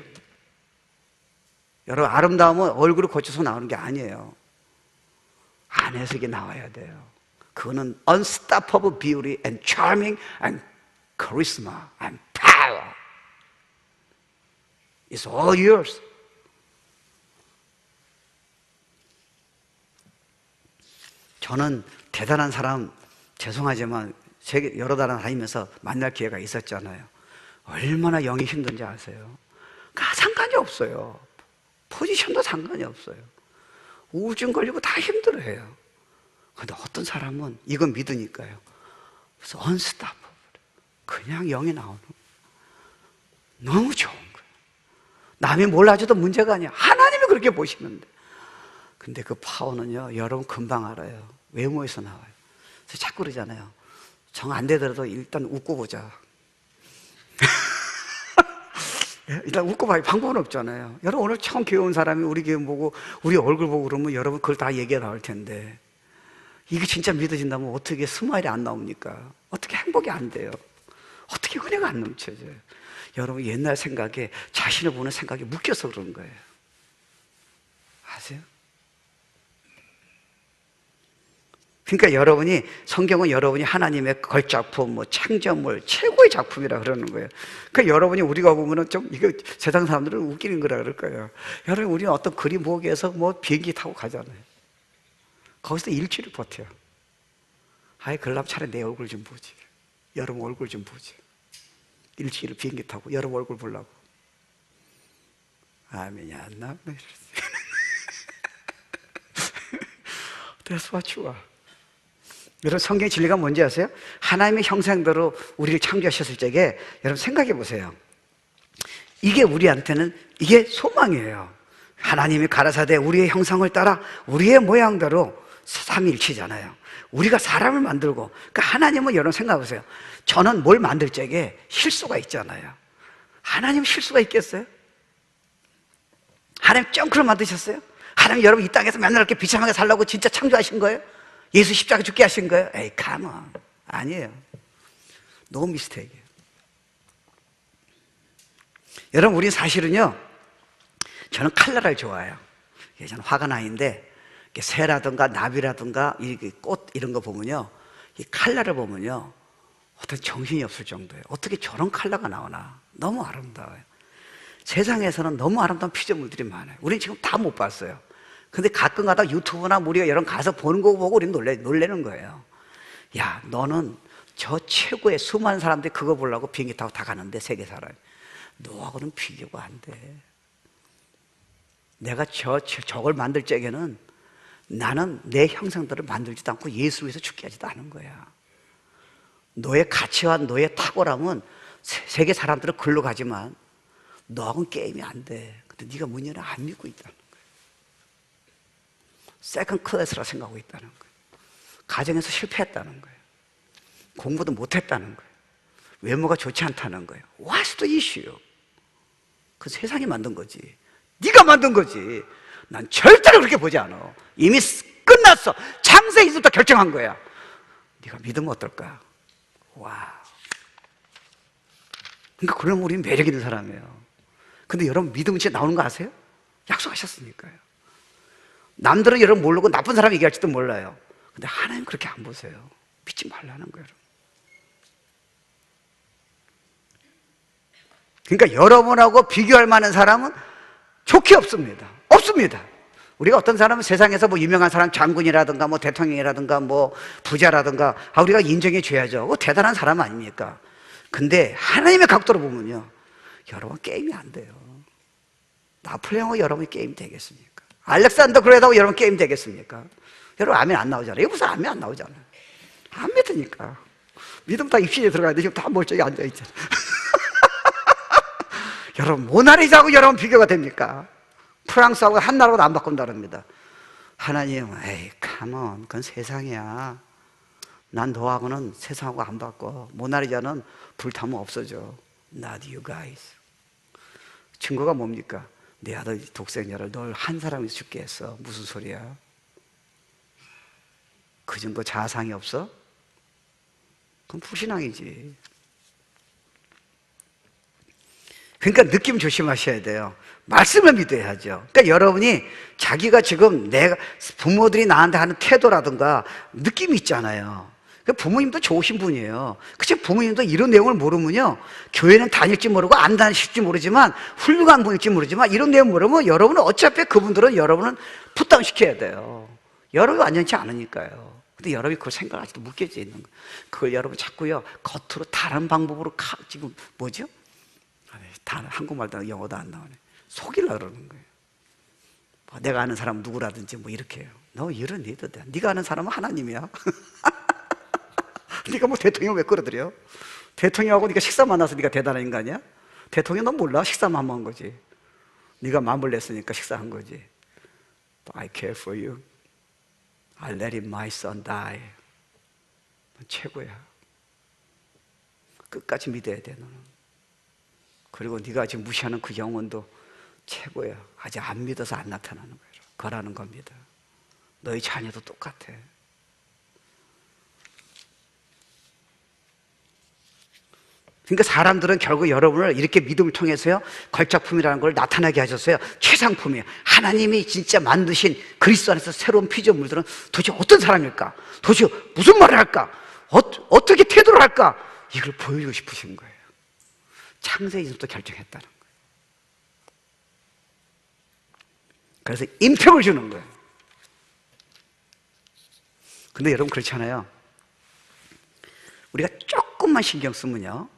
여러분, 아름다움은 얼굴을 고쳐서 나오는 게 아니에요. 안에서 이게 나와야 돼요. 그거는 unstoppable beauty and charming and charisma and power. It's all yours. 저는 대단한 사람, 죄송하지만 세계 여러 나라 다니면서 만날 기회가 있었잖아요. 얼마나 영이 힘든지 아세요? 상관이 없어요. 포지션도 상관이 없어요. 우울증 걸리고 다 힘들어해요. 근데 어떤 사람은 이건 믿으니까요. 그래서 unstoppable. 그냥 영이 나오는 거예요. 너무 좋은 거예요. 남이 몰라줘도 문제가 아니야. 하나님이 그렇게 보시는데. 근데 그 파워는요, 여러분 금방 알아요. 외모에서 나와요. 그래서 자꾸 그러잖아요. 정 안 되더라도 일단 웃고 보자. 일단 웃고 봐요. 방법은 없잖아요. 여러분, 오늘 처음 교회 온 사람이 우리 교회 보고 우리 얼굴 보고 그러면 여러분 그걸 다 얘기가 나올 텐데, 이게 진짜 믿어진다면 어떻게 스마일이 안 나옵니까? 어떻게 행복이 안 돼요? 어떻게 은혜가 안 넘쳐져요? 여러분, 옛날 생각에 자신을 보는 생각이 묶여서 그런 거예요. 아세요? 그러니까 여러분이, 성경은 여러분이 하나님의 걸작품, 창조물, 최고의 작품이라 그러는 거예요. 그러니까 여러분이, 우리가 보면은 좀, 이거 세상 사람들은 웃기는 거라 그럴 거예요. 여러분, 우리는 어떤 그림 보기 위해서 비행기 타고 가잖아요. 거기서 일주일을 버텨요. 아이, 그러려면 차라리 내 얼굴 좀 보지. 여러분 얼굴 좀 보지. 일주일을 비행기 타고 여러분 얼굴 보려고. 아멘이 안 나오네. That's what you are. 여러분, 성경의 진리가 뭔지 아세요? 하나님의 형상대로 우리를 창조하셨을 적에 여러분 생각해 보세요. 이게 우리한테는 이게 소망이에요. 하나님이 가라사대 우리의 형상을 따라 우리의 모양대로 삼위일체잖아요. 우리가 사람을 만들고, 그러니까 하나님은 여러분 생각해 보세요. 저는 뭘 만들 적에 실수가 있잖아요. 하나님 실수가 있겠어요? 하나님 쩡크를 만드셨어요? 하나님 여러분 이 땅에서 맨날 이렇게 비참하게 살라고 진짜 창조하신 거예요? 예수 십자가 죽게 하신 거예요? 에이, come on. 아니에요. 너무 미스테이크예요. 여러분, 우리 사실은요, 저는 칼라를 좋아해요. 저는 화가 나는데 새라든가 나비라든가 꽃 이런 거 보면요, 이 칼라를 보면요, 어떤 정신이 없을 정도예요. 어떻게 저런 칼라가 나오나. 너무 아름다워요. 세상에서는 너무 아름다운 피조물들이 많아요. 우리는 지금 다 못 봤어요. 근데 가끔 가다 유튜브나 우리가 여러 가서 보는 거 보고 우리는 놀래는 거예요. 야, 너는 저 최고의 수많은 사람들이 그거 보려고 비행기 타고 다 가는데, 세계 사람이. 너하고는 비교가 안 돼. 내가 저걸 만들 적에는 나는 내 형상들을 만들지도 않고 예수를 위해서 죽게 하지도 않은 거야. 너의 가치와 너의 탁월함은 세계 사람들은 글로 가지만 너하고는 게임이 안 돼. 근데 네가 문제는 안 믿고 있다는 거야. 세컨드 클래스라 생각하고 있다는 거예요. 가정에서 실패했다는 거예요. 공부도 못했다는 거예요. 외모가 좋지 않다는 거예요. What's the issue? 그 세상이 만든 거지. 네가 만든 거지. 난 절대로 그렇게 보지 않아. 이미 끝났어. 창세 이제부터 결정한 거야. 네가 믿으면 어떨까? 와. 그러니까 그러면 우리는 매력 있는 사람이에요. 근데 여러분, 믿음은 진짜 나오는 거 아세요? 약속하셨으니까요. 남들은 여러분 모르고 나쁜 사람 얘기할지도 몰라요. 근데 하나님 그렇게 안 보세요. 믿지 말라는 거예요. 그러니까 여러분하고 비교할 만한 사람은 좋게 없습니다. 없습니다. 우리가 어떤 사람은 세상에서 뭐 유명한 사람, 장군이라든가 뭐 대통령이라든가 뭐 부자라든가 우리가 인정해 줘야죠. 대단한 사람 아닙니까? 근데 하나님의 각도로 보면요, 여러분 게임이 안 돼요. 나폴레옹하고 여러분이 게임 되겠습니까? 알렉산더 그레이하고 여러분 게임 되겠습니까? 여러분 아멘 안 나오잖아요. 이거 무슨 아멘 안 나오잖아요. 안 믿으니까. 믿으면 다 입신에 들어가야 돼. 지금 다 멀쩡히 앉아있잖아. 여러분 모나리자하고 여러분 비교가 됩니까? 프랑스하고 한 나라도 안 바꾼다랍니다. 하나님, 에이 컴온, 그건 세상이야. 난 너하고는 세상하고 안 바꿔. 모나리자는 불타면 없어져. Not you guys. 증거가 뭡니까? 내 아들 독생자를 널 한 사람이 죽게 했어. 무슨 소리야? 그 정도 자상이 없어? 그건 불신앙이지. 그러니까 느낌 조심하셔야 돼요. 말씀을 믿어야죠. 그러니까 여러분이 자기가 지금 부모들이 나한테 하는 태도라든가 느낌이 있잖아요. 부모님도 좋으신 분이에요. 그치? 부모님도 이런 내용을 모르면요, 교회는 다닐지 모르고 안 다니실지 모르지만 훌륭한 분일지 모르지만 이런 내용 모르면 여러분은 어차피 그분들은 여러분은 부담시켜야 돼요. 여러분이 완전치 않으니까요. 근데 여러분이 그걸 생각하지도 묶여져 있는 거예요. 그걸 여러분 자꾸요 겉으로 다른 방법으로 지금 뭐죠? 한국말도 영어도 안 나오네. 속이려고 그러는 거예요. 내가 아는 사람 누구라든지 뭐 이렇게 해요. 너 이런 일도 돼. 네가 아는 사람은 하나님이야. 네가 뭐 대통령 왜 끌어들여? 대통령하고 네가 식사 만나서 네가 대단한 인간이야? 대통령 넌 몰라? 식사만 한 거지. 네가 마음을 냈으니까 식사한 거지. I care for you. I let my son die. 넌 최고야. 끝까지 믿어야 돼 너는. 그리고 네가 지금 무시하는 그 영혼도 최고야. 아직 안 믿어서 안 나타나는 거예요. 거라는 겁니다. 너희 자녀도 똑같아. 그러니까 사람들은 결국 여러분을 이렇게 믿음을 통해서요 걸작품이라는 걸 나타나게 하셨어요. 최상품이에요. 하나님이 진짜 만드신 그리스도 안에서 새로운 피조물들은 도대체 어떤 사람일까? 도대체 무슨 말을 할까? 어떻게 태도를 할까? 이걸 보여주고 싶으신 거예요. 창세기부터 결정했다는 거예요. 그래서 임평을 주는 거예요. 근데 여러분 그렇지 않아요? 우리가 조금만 신경 쓰면요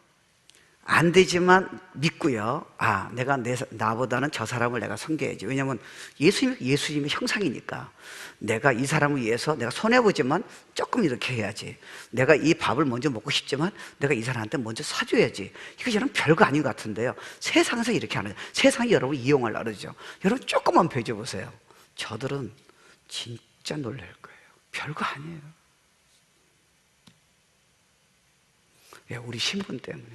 안 되지만 믿고요. 내가 나보다는 저 사람을 내가 섬겨야지. 왜냐하면 예수님의 형상이니까. 내가 이 사람을 위해서 내가 손해보지만 조금 이렇게 해야지. 내가 이 밥을 먼저 먹고 싶지만 내가 이 사람한테 먼저 사줘야지. 이거 여러분 별거 아닌 것 같은데요. 세상에서 이렇게 하는 거예요. 세상이 여러분을 이용하려고 그러죠. 여러분 조금만 배워보세요. 저들은 진짜 놀랄 거예요. 별거 아니에요. 왜? 우리 신분 때문에.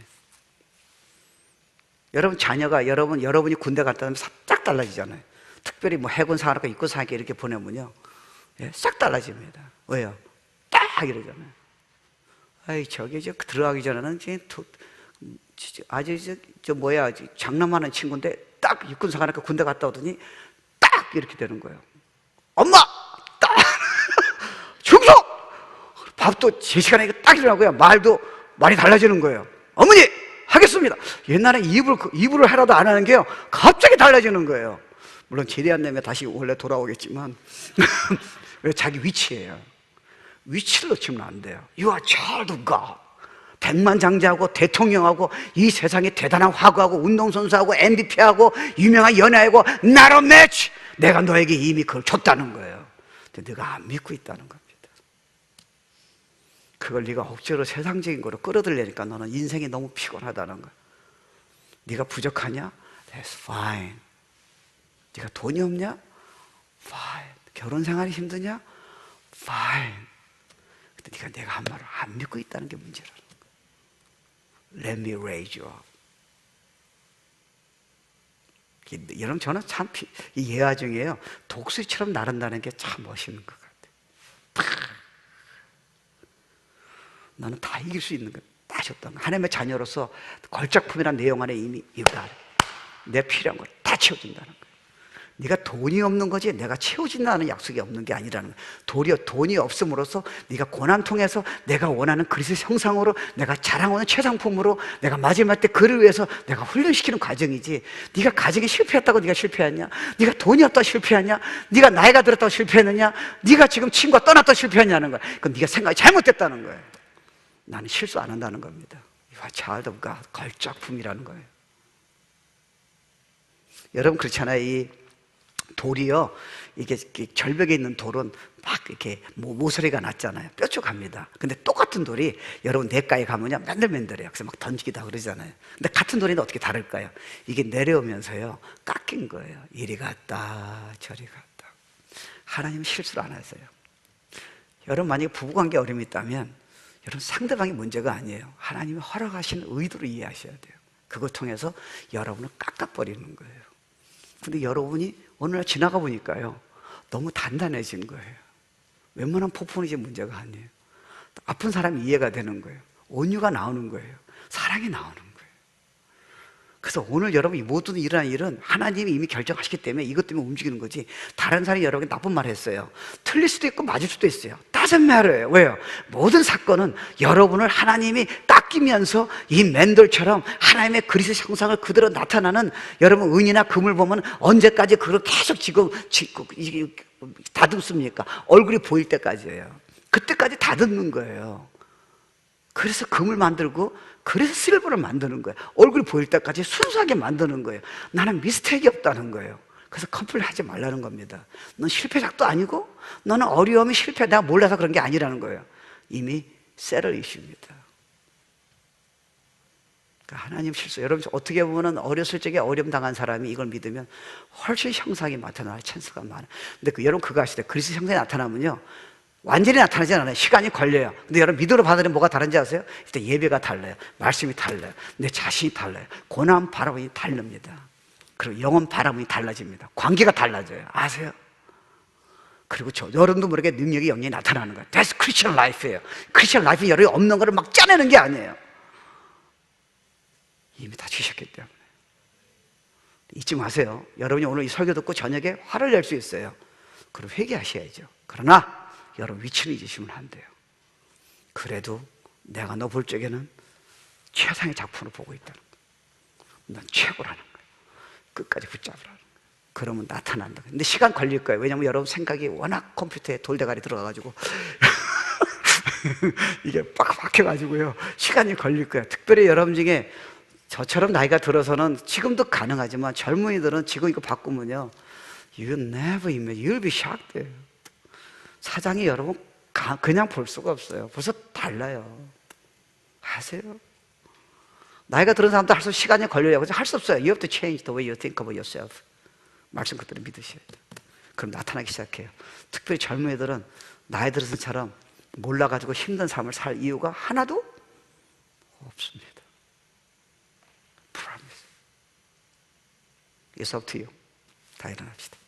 여러분 자녀가 여러분이 군대 갔다 오면 싹 달라지잖아요. 특별히 뭐 해군 사관학과 육군 사관학과 이렇게 보내면요 싹 달라집니다. 왜요? 딱 이러잖아요. 저기 들어가기 전에는 아주 장난하는 친구인데 딱 육군 사관학과 군대 갔다 오더니 딱 이렇게 되는 거예요. 엄마! 딱! 충성! 밥도 제 시간에 딱 일어나고요. 말도 말이 달라지는 거예요. 어머니! 하겠습니다. 옛날에 이불을 하라도 안 하는 게요 갑자기 달라지는 거예요. 물론 제대 안 내면 다시 원래 돌아오겠지만 왜? 자기 위치예요. 위치를 놓치면 안 돼요. You are child of God. 백만장자하고 대통령하고 이 세상에 대단한 화구하고 운동선수하고 MVP하고 유명한 연예하고 not a match. 내가 너에게 이미 그걸 줬다는 거예요. 근데 네가 안 믿고 있다는 겁니다. 그걸 네가 억지로 세상적인 거로 끌어들이니까 너는 인생이 너무 피곤하다는 거야. 네가 부족하냐? That's fine. 네가 돈이 없냐? Fine. 결혼 생활이 힘드냐? Fine. 근데 네가 내가 한 말을 안 믿고 있다는 게 문제라는 거야. Let me raise you up. 여러분 저는 참 이 예화 중에요 독수리처럼 나른다는 게 참 멋있는 것 같아요. 너는 다 이길 수 있는 거야. 다 줬다는 거야. 하나님의 자녀로서 걸작품이라는 내용 안에 이미 이거다. 내 필요한 걸 다 채워준다는 거야. 네가 돈이 없는 거지 내가 채워진다는 약속이 없는 게 아니라는 거야. 도리어 돈이 없음으로써 네가 고난 통해서 내가 원하는 그리스도의 형상으로 내가 자랑하는 최상품으로 내가 마지막 때 그를 위해서 내가 훈련시키는 과정이지, 네가 가정에 실패했다고 네가 실패했냐? 네가 돈이 없다고 실패했냐? 네가 나이가 들었다고 실패했느냐? 네가 지금 친구가 떠났다고 실패했냐는 거야. 그건 네가 생각이 잘못됐다는 거예요. 나는 실수 안 한다는 겁니다. You are child of God. 걸작품이라는 거예요. 여러분 그렇잖아요. 이 돌이요, 이게 절벽에 있는 돌은 막 이렇게 모서리가 났잖아요. 뾰족합니다. 근데 똑같은 돌이 여러분 냇가에 가면요 맨들맨들해요. 그래서 막 던지기도 하고 그러잖아요. 근데 같은 돌인데 어떻게 다를까요? 이게 내려오면서요 깎인 거예요. 이리 갔다 저리 갔다. 하나님은 실수를 안 하세요. 여러분 만약에 부부관계 어려움이 있다면 여러분 상대방이 문제가 아니에요. 하나님이 허락하신 의도를 이해하셔야 돼요. 그걸 통해서 여러분을 깎아버리는 거예요. 근데 여러분이 어느 날 지나가 보니까요 너무 단단해진 거예요. 웬만한 폭풍이 이제 문제가 아니에요. 아픈 사람이 이해가 되는 거예요. 온유가 나오는 거예요. 사랑이 나오는 거예요. 그래서 오늘 여러분이 모든 일어난 일은 하나님이 이미 결정하시기 때문에 이것 때문에 움직이는 거지, 다른 사람이 여러분에게 나쁜 말 했어요, 틀릴 수도 있고 맞을 수도 있어요. doesn't matter. 왜요? 모든 사건은 여러분을 하나님이 깎이면서 이 맨돌처럼 하나님의 그리스도의 형상을 그대로 나타나는, 여러분 은이나 금을 보면 언제까지 그걸 계속 지금 다듬습니까? 얼굴이 보일 때까지예요. 그때까지 다듬는 거예요. 그래서 금을 만들고 그래서 실버를 만드는 거예요. 얼굴이 보일 때까지 순수하게 만드는 거예요. 나는 미스테이크 없다는 거예요. 그래서 컴플레인 하지 말라는 겁니다. 넌 실패작도 아니고 너는 어려움이 실패, 내가 몰라서 그런 게 아니라는 거예요. 이미 settle issue입니다. 그러니까 하나님 실수, 여러분 어떻게 보면 어렸을 적에 어려움 당한 사람이 이걸 믿으면 훨씬 형상이 나타날 찬스가 많아요. 근데 여러분 그거 아시죠? 그리스도 형상이 나타나면요 완전히 나타나지 않아요. 시간이 걸려요. 근데 여러분 믿음으로 받으면 뭐가 다른지 아세요? 일단 예배가 달라요. 말씀이 달라요. 내 자신이 달라요. 고난 바라보니 다릅니다. 그리고 영혼 바라보니 달라집니다. 관계가 달라져요. 아세요? 그리고 여러분도 모르게 능력이 영역이 나타나는 거예요. That's Christian life예요. Christian life는 여러분이 없는 거를 막 짜내는 게 아니에요. 이미 다 주셨기 때문에. 잊지 마세요. 여러분이 오늘 이 설교 듣고 저녁에 화를 낼 수 있어요. 그럼 회개하셔야죠. 그러나 여러분 위치를 잊으시면 안 돼요. 그래도 내가 너 볼 적에는 최상의 작품을 보고 있다는 거예요. 넌 최고라는 거예요. 끝까지 붙잡으라는 거예요. 그러면 나타난다. 근데 시간 걸릴 거예요. 왜냐하면 여러분 생각이 워낙 컴퓨터에 돌대가리 들어가가지고 이게 빡 박혀가지고요 시간이 걸릴 거예요. 특별히 여러분 중에 저처럼 나이가 들어서는 지금도 가능하지만 젊은이들은 지금 이거 바꾸면요 You never imagine, you'll be shocked. 사장이 여러분 그냥 볼 수가 없어요. 벌써 달라요. 아세요? 나이가 들은 사람도 할 수 시간이 걸려요. 그래서 할 수 없어요. You have to change the way you think about yourself. 말씀 그대로 믿으셔야 돼요. 그럼 나타나기 시작해요. 특별히 젊은이들은 나이 들어서처럼 몰라가지고 힘든 삶을 살 이유가 하나도 없습니다. Promise. It's up to you. 다 일어납시다.